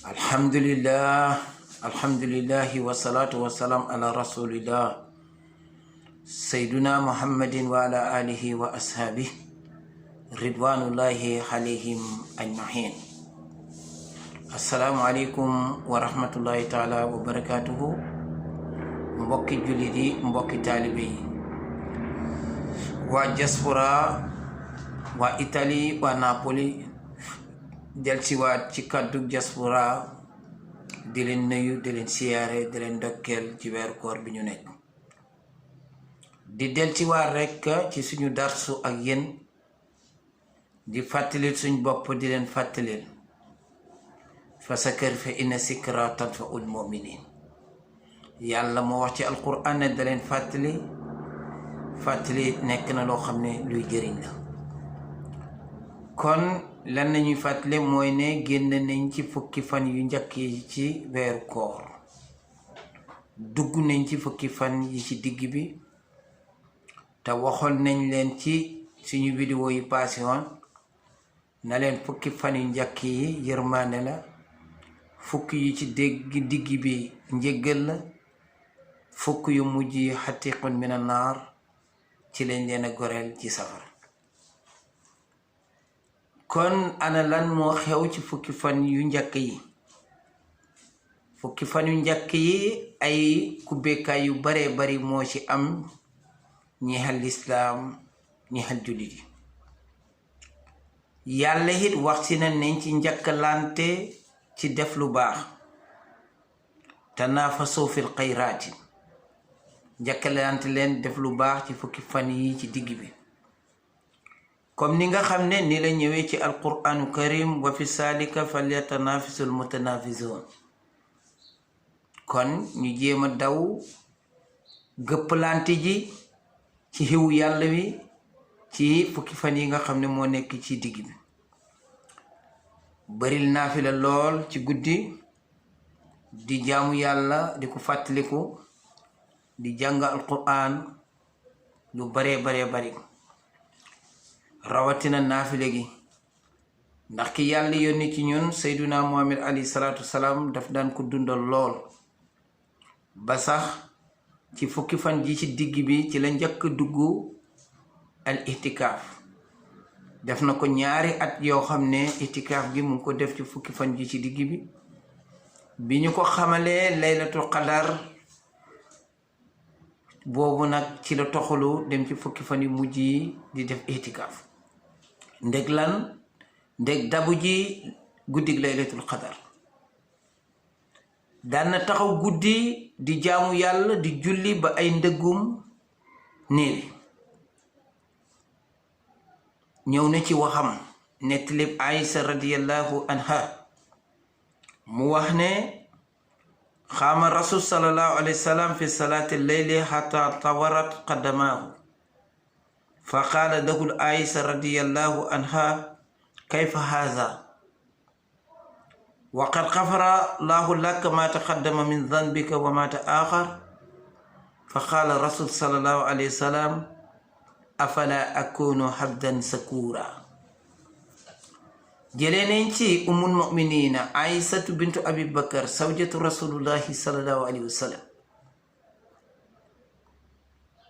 alhamdulillahi wassalatu wassalam ala rasulillah sayyiduna muhammadin wa ala alihi wa ashabihi ridwanullahi alayhim ajmahin. Assalamu alaikum wa rahmatullahi ta'ala wa barakatuhu. Mbokki jullit yi, mbokki taalibe yi, waa diaspora, waa Italie, waa Napoli, delsiwaat ci kàddu diaspora di leen nuyu, di leen siyaare, di leen ndokkeel ci weeru koor bi ñu nekk, di delsiwaat rekk ci suñu darsu ak yéen, di fàttalil suñ bopp, di leen fàttalil fa sakir fa inna sikra tanfa'ul mu'minin. Yàlla moo wax ci alquran ne da leen fàttali nekk na loo xam ne luy jëriñ la. kon lan nañuy fàttali mooy ne génn nañ ci fukki fan yu njëkk yi ci weeru koor, dugg nañ ci fukki fan yi ci digg bi, te waxoon nañ leen ci suñu vidéo yi passé woon na leen fukki fan yu njëkk yi yërmaane la, fukki yu ci digg bi njéggal la, fukk yu mujj yi xatiqun mina naar, ci lañ leen a goreel ci safara. kon ana lan moo xew ci fukki fan yu njëkk yi? Fukki fan yu njëkk yi ay kubbekaay yu bare bari moo ci am ñeexal lislaam, ñeexal jullit yi. Yàlla it wax si na nañ ci njëkkalante ci def lu baax, tanaafasu fil xayraati, njëkkalante leen def lu baax ci fukki fan yi ci digg bi, comme ni nga xam ne ni la ñëwee ci alquranu karim, wa fi saalika falyatanafisul mutanafisun. kon ñu jéem a daw gëppalante ji ci xiwu yàlla wi ci fukki fan yi nga xam ne moo nekk ci digg bi. baril naafila lool ci guddi, di jaamu yàlla, di ko fàttaliku, di jàng alquran lu baree bari, rawatina naafile gi, ndax ki yàlla yónni ci ñun sayduna muhammad alayhi salaatu wasalaam daf daan ko dundal lool, ba sax ci fukki fan ji ci digg bi ci la njëkk dugg al itikaaf. def na ko ñaari at yoo xam ne itikaaf gi mu ngi ko def ci fukki fan ji ci digg bi ñu ko xamalee laylatul qadar boobu nag ci la toxalu dem ci fukki fan yu mujj yi di def itikaaf. ndeg dabu ji guddig laylatul qadar, daan na taxaw guddi di jaamu yàlla, di julli ba ay ndëggum néewi. ñëw na ci waxam nettalib Aïsa radiyallahu anha mu wax ne xaama rasul sallallahu alayhi wa sallam fi salaati leyli hatta tawarat qadamaahu fa qaala lahu Aïsa radiyallahu anha kayfa haza wa qad xafara lahu laka ma taqaddama min zanbika wa ma ta'akhar fa qaala rasul sallallahu alayhi wa sallam afala akunu habdan sakura. jëlee nañ ci umul muminina Aïsatu bintu abi bakar zawjatu rasulullahi sallallahu alayhi wa sallam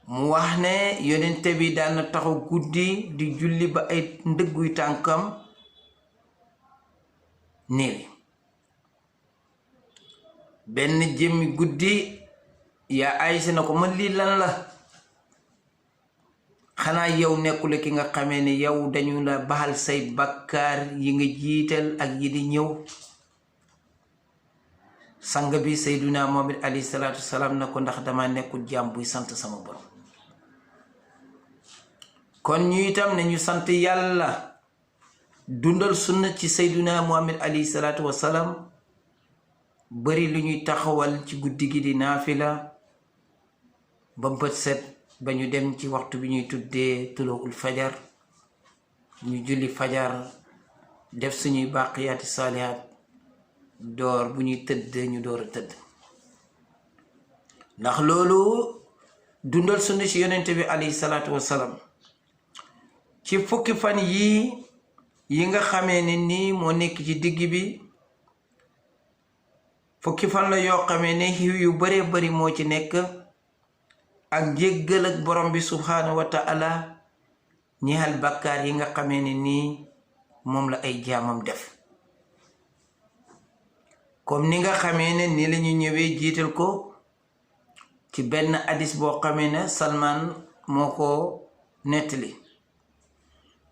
mu wax ne yonente bi daan na taxaw guddi di julli ba ay ndëgguy tànkam néewi. benn jëmmi guddi yaa Aïsa na ko man lii lan la? xanaa yow nekkule ki nga xamee ne yow dañu la baxal say bakkaar yi nga jiital ak yi di ñëw? sang bi sayduna muhammad alayhi salaatu wasalaam na ko ndax dama nekkul jaam buy sant sama borom. kon ñu itam nañu sant yàlla, dundal sunna ci sayduna muhammad alayhi salaatu wasalaam, bari lu ñuy taxawal ci guddi gi di naafila ba bët set, ba ñu dem ci waxtu bi ñuy tuddee tuluul fajar, ñu julli fajar, def suñuy baqiyaati saalihaat, door bu ñuy tëdd ñu door a tëdd. ndax loolu dundal sunna ci yonente bi alayhi salaatu wasalaam ci fukki fan yi nga xamee ne nii moo nekk ci digg bi fukki fan la yoo xamee ne xiw yu bare bari moo ci nekk ak jéggal ak borom bi subhanahu wa ta'ala ñeexal bàkkaar yi nga xamee ne nii moom la ay jaamam def comme ni nga xamee ne ni lañu ñëwee jiital ko ci benn hadis boo xamee ne Salman moo ko nettali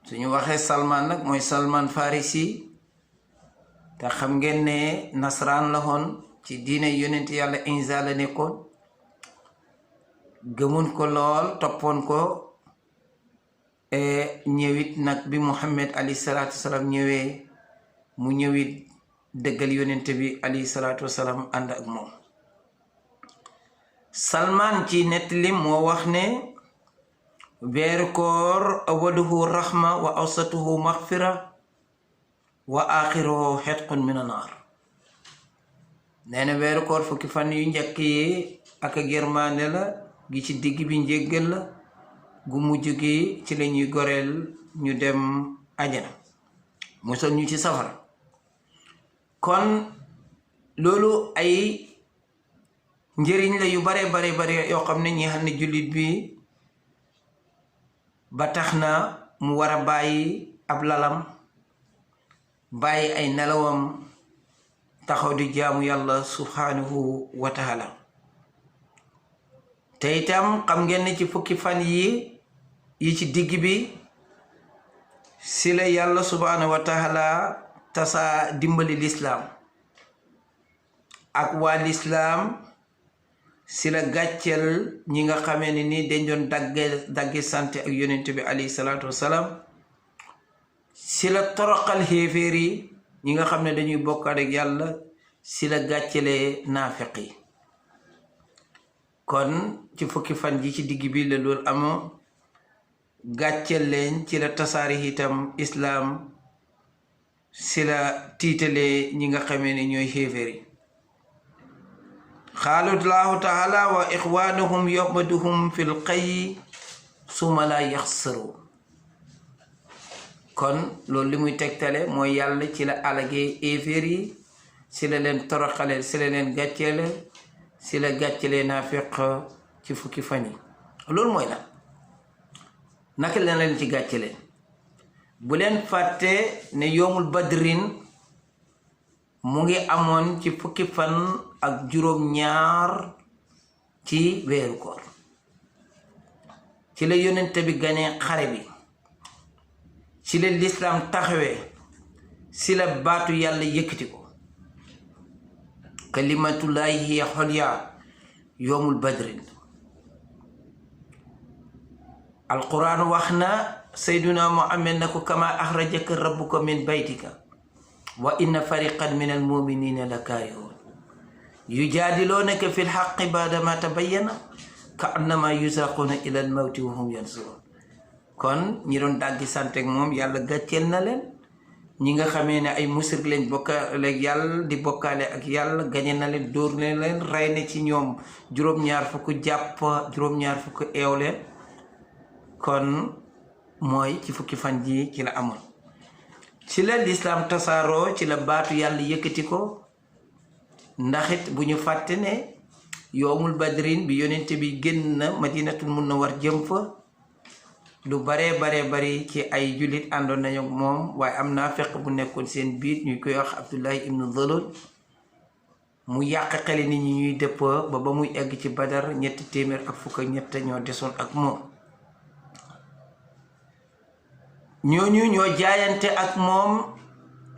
suñu waxee Salman nag mooy Salman Farisi te xam ngeen ne nasraan la woon ci diine yonent yàlla Isa la nekkoon gëmun ko lool toppoon ko ñëwit nag bi Muhammad alayhi salaatu wasalaam ñëwee mu ñëwit dëggal yonent bi alayhi salaatu wasalaam ànd ak moom Salman ci nettali moo wax ne weeru koor awaluhu rahma wa awsatuhu maghfira wa axiruhu xetqun min anar nee na weeru koor fukki fan yu njëkk yi ak yërmande la gi ci digg bi njéggal la gu mujj gi ci la ñuy goreel ñu dem ajana musal ñu ci safara kon loolu ay njëriñ la yu bare yoo xam ne ñi xam ne jullit bi ba tax na mu war a bàyyi ab lalam bàyyi ay nelawam taxaw di jaamu yàlla subhanahu wa taala te itam xam ngeen ne ci fukki fan yi ci digg bi si la yàlla subhanahu wa taala tasa dimbali lislaam ak waa lislaam si la gàcceel ñi nga xamee ne ni dañ doon dagge sante ak yonent bi alayhi salaatu wasalaam si la toroxal xéeféer yi ñi nga xam ne dañuy bokkaat ak yàlla si la gàccelee naafiq yi kon ci fukki fan ji ci digg bi la loolu amoo gàcceel leen ci la tasaari itam islaam si la tiitalee ñi nga xamee ne ñooy xéeféer yi xaalullahu taala wa ixwanuhum yobaduhum fil xayyi suma la yaxsaru kon loolu li muy tegtale mooy yàlla ci la alagee éeféer yi si la leen toroxale si la leen gàcceele si la gàccelee naafiq ci fukki fan yi loolu mooy la naka la leen ci gàccele bu leen fàtte ne yoomul badrin mu ngi amoon ci fukki fan ak juróom-ñaar ci weeru koor ci la yonent bi ganee xare bi ci la lislaam taxawee si la baatu yàlla yëkkati ko kalimatullahi hiya xolya yoomul badrin alquran wax na sayduna muhammad na ko kama axrajaka rabbuka min baytika wa inna fariqan min almuminina la kaarihuun yujaadiloonaka fi lxaqi baadama tabayyana ka annama yusaquuna ila almawti wa hum yansuruun kon ñi doon dàggi santek moom yàlla gàcceel na leen ñi nga xamee ne ay musrik lañ bokkaale ak yàlla di bokkaale ak yàlla gañe na leen dóor ne leen rey na ci ñoom juróom-ñaar fukk jàpp juróom-ñaar fukk eew leen kon mooy ci fukki fan ji ci la amoon ci la lislaam tasaaroo ci la baatu yàlla yëkkati ko ndaxit bu ñu fàtte ne yoomul badrin bi yonent bi génn na madinatul munawwar jëm fa lu baree bari ci ay jullit àndoon nañu moom waaye am naa fekk bu nekkoon seen biir ñuy koy wax Abdullahi ibnu Zalul mu yàq xeli nit ñi ñuy dëpp ba muy egg ci Badar 300 ñoo desoon ak moom ñooñu ñoo jaayante ak moom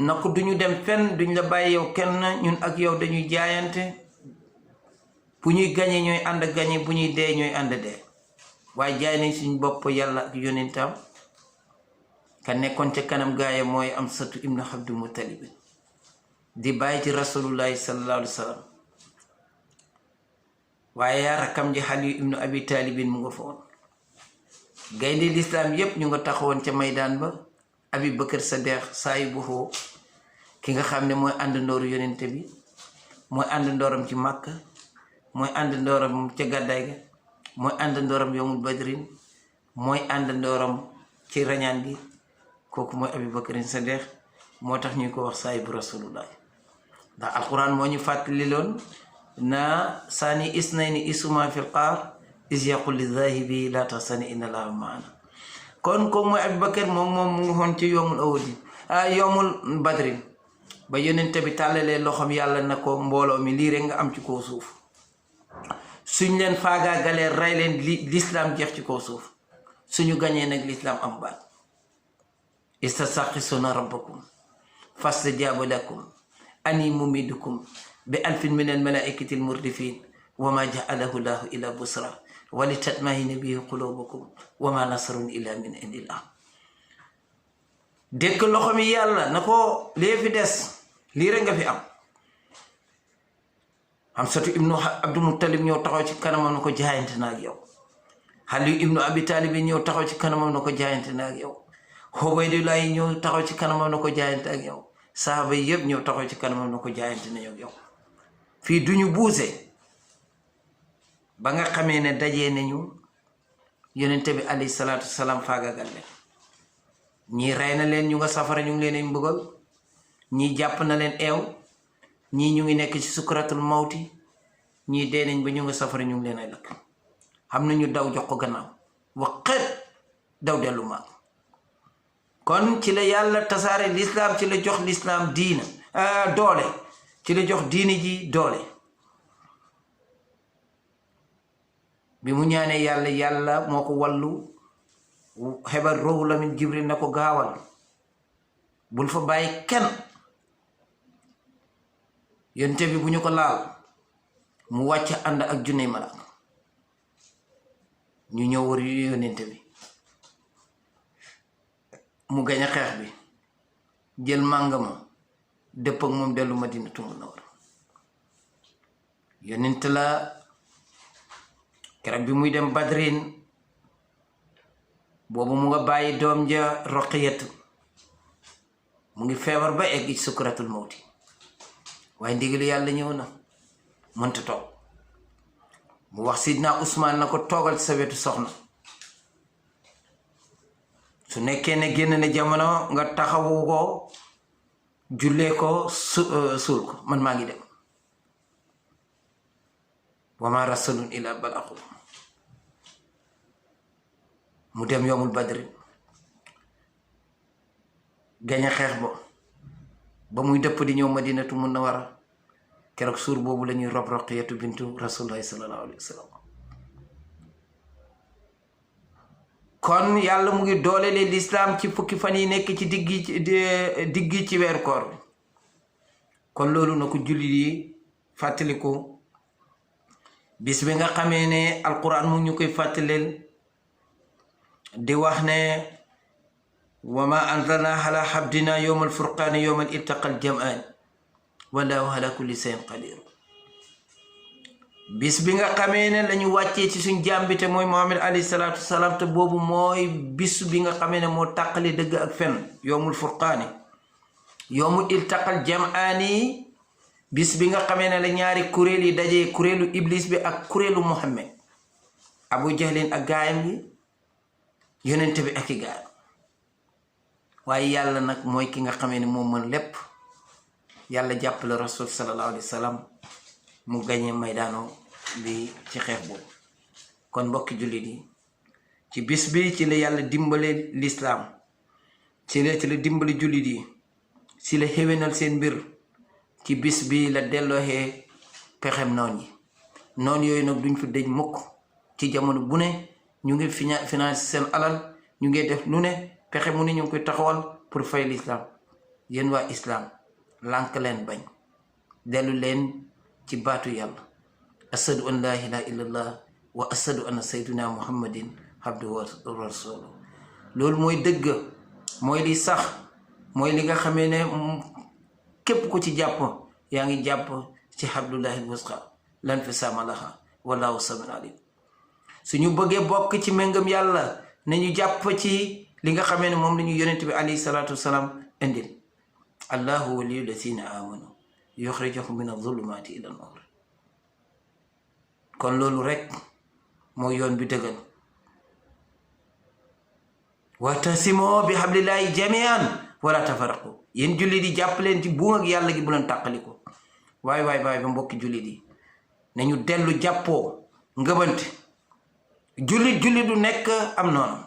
na ko duñu dem fenn duñ la bàyyi yow kenn ñun ak yow dañuy jaayante bu ñuy gañe ñooy ànd gañe bu ñuy dee ñooy ànd dee waaye jaay nañ suñ bopp yàlla ak yonentam ka nekkoon ca kanam gaaya mooy Amsatu ibnu Abdul Muttalib di bàyyi ci rasulullahi sallallahu alayhi wa sallam waaye rakkam ji Ali ibnu Abi Talibin mu nga fa woon gaynde lislaam yépp ñu nga taxawoon ca maydaan ba Abi Bakar Sadiq saahibuhu ki nga xam ne mooy ànd ndooru yonente bi mooy ànd ndooram ci Màkka mooy ànd ndooram ca gàddaay ga mooy ànd ndooram yowmul badrin mooy ànd ndooram ci rañaan gi kooku mooy Abi Bakar Sadiq moo tax ñu ko wax saahibu rasulullah ndax alquran moo ñu fàttali loon na saani isnayni isuma fil qaar is yaqul li zahibi la tahsani inna allaha maana kon ko mooy Abubakar moom mu ngi xoon ci yoomul awadi yoomul badrin ba yonente bi tàllalee loxom yàlla na ko mbooloo mi lii rek nga am ci kaw suuf suñ leen faagaagalee rey leen l'islam jeex ci kaw suuf suñu gañee nag l'islam am baat istasaqisuna rabbakum fastajaaba lakum ani mumidukum bi alfin min almalaikati almurdifin wa ma ja'alahu llahu illa busra wa litatma'inna bihi qulubukum wa ma nasrun illa min indillah dëkk loxo mi yàlla na ko lee fi des lii rek nga fi am Hamsatu ibnu Abdul Muttalib ñëw taxaw ci kanamam na ko jaayante na ak yow Ali ibnu Abi Talib ñëw taxaw ci kanamam na ko jaayante na ak yow Ubaydullah ñëw taxaw ci kanamam na ko jaayante ak yow saaba yi yëpp ñëw taxaw ci kanamam na ko jaayante na ak yow fii duñu buuse ba nga xamee ne dajee nañu yonente bi alayhi salaatu wasalaam faagagal leen ñii rey na leen ñu nga safara ñu ngi leen mbugal ñii jàpp na leen eew ñii ñu ngi nekk ci sukuratul mawti ñii dee nañ ba ñu nga safara ñu ngi leen ay lakk xam na ñu daw jox ko gannaaw waxeet daw dellu maag kon ci la yàlla tasaare l'islam ci la jox l'islam diina doole ci la jox diini ji doole bi mu ñaanee yàlla moo ko wallu xebar ruuhu la min jibril na ko gaawal bul fa bàyyi kenn yonente bi bu ñu ko laal mu wàcc ànd ak junney malaaka ñu ñëw wër yonente bi mu gañ a xeex bi jël màngama dëpp ak moom dellu Madinatu Munawwara yonente la keroog bi muy dem Badrin boobu mu nga bàyyi doom ja Roqiyatu mu ngi feebar ba egg ci sukuratul mawti waaye ndigal yàlla ñëw na mënta toog mu wax Sidna Usmaan na ko toogal sa wetu soxna su nekkee ne génn na jamono nga taxawu ko jullee ko suul ko man maa ngi dem wa ma rasulun illa balaghu mu dem yoomul badri gañ a xeex ba muy dëpp di ñëw Madinatu Munawwara keroog suur boobu la ñuy rob Roqiyatu bintu rasulullahi sallallahu alayhi wa sallam kon yàlla mu ngi doolele l'islam ci fukki fan yi nekk ci diggi ci weer koor bi kon loolu na ko jullit yi fàttaliku bis bi nga xamee ne alquran mu ñu koy fàttaleel di wax ne wa ma anzalna ala habdina yawmal furqaani yawmal iltaqal jam'aan wallahu ala kulli shay'in qadir bis bi nga xamee ne lañu wàccee ci suñ jàmbi te mooy Muhammad alayhi salaatu wasalaam te boobu mooy bis bi nga xamee ne moo tàqali dëgg ak fen yawmul furqaani yawmul iltaqal jam'aani bis bi nga xamee ne la ñaari kuréel yi dajee kuréelu iblis bi ak kuréelu Muhammad Abu Jahlin ak gaayam yi yonente bi ak i gaayam waaye yàlla nag mooy ki nga xamee ne moo mën lépp yàlla jàppale rasul sallallahu alayhi wa sallam mu gañe maydaano bi ci xeex boobu kon mbokki jullit yi ci bis bi ci la yàlla dimbale l'islam ci la dimbale jullit yi ci la xéwénal seen mbir ci bis bi la dellooxee pexem noon yi noon yooyu nag duñ fi dëj mukk ci jamono bu ne ñu ngi financé seen alal ñu ngi def lu ne pexe mu ne ñu ngi koy taxawal pour fay l'islam yéen waa islam lànk leen bañ dellu leen ci baatu yàlla ashadu an la ilaha illallah wa ashadu anna sayyidina muhammadin abduhu wa rasuluhu loolu mooy dëgg mooy li sax mooy li nga xamee ne képp ku ci jàpp yaa ngi jàpp ci hablullahi alwusqa lan fisaama laha wallahu samiun alim suñu bëggee bokk ci méngam yàlla nañu jàpp ci li nga xamee ne moom la ñu yonent bi alayhi salaatu wasalaam indil allahu waliyu lazina amanu yuxrijuhum min azulumati ila nur kon loolu rek mooy yoon bi dëggal wa'tasimu bi hablillahi jami'an wala tafarraqu yéen julli di jàpp leen ci buum ak yàlla gi bu leen tàqaliko waay ba mbokki jullit yi nañu dellu jàppoo ngëbante jullit du nekk am noonu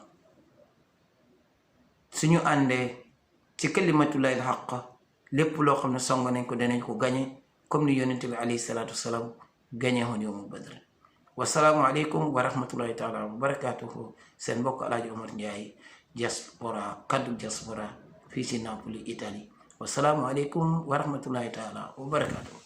suñu àndee ci kalimatullahi alxaq lépp loo xam ne song nañ ko danañ ko gañe comme ni yonente bi alayhi salaatu wasalaam gañe woon yawmu badr wasalaamu aleykum wa rahmatullahi taala wa barakatuhu seen mbokk Alaaji Omar Njaay diaspora kaddu diaspora fii ci Napoli Italie wasalaamu aleykum wa rahmatullahi taala wa barakatuhu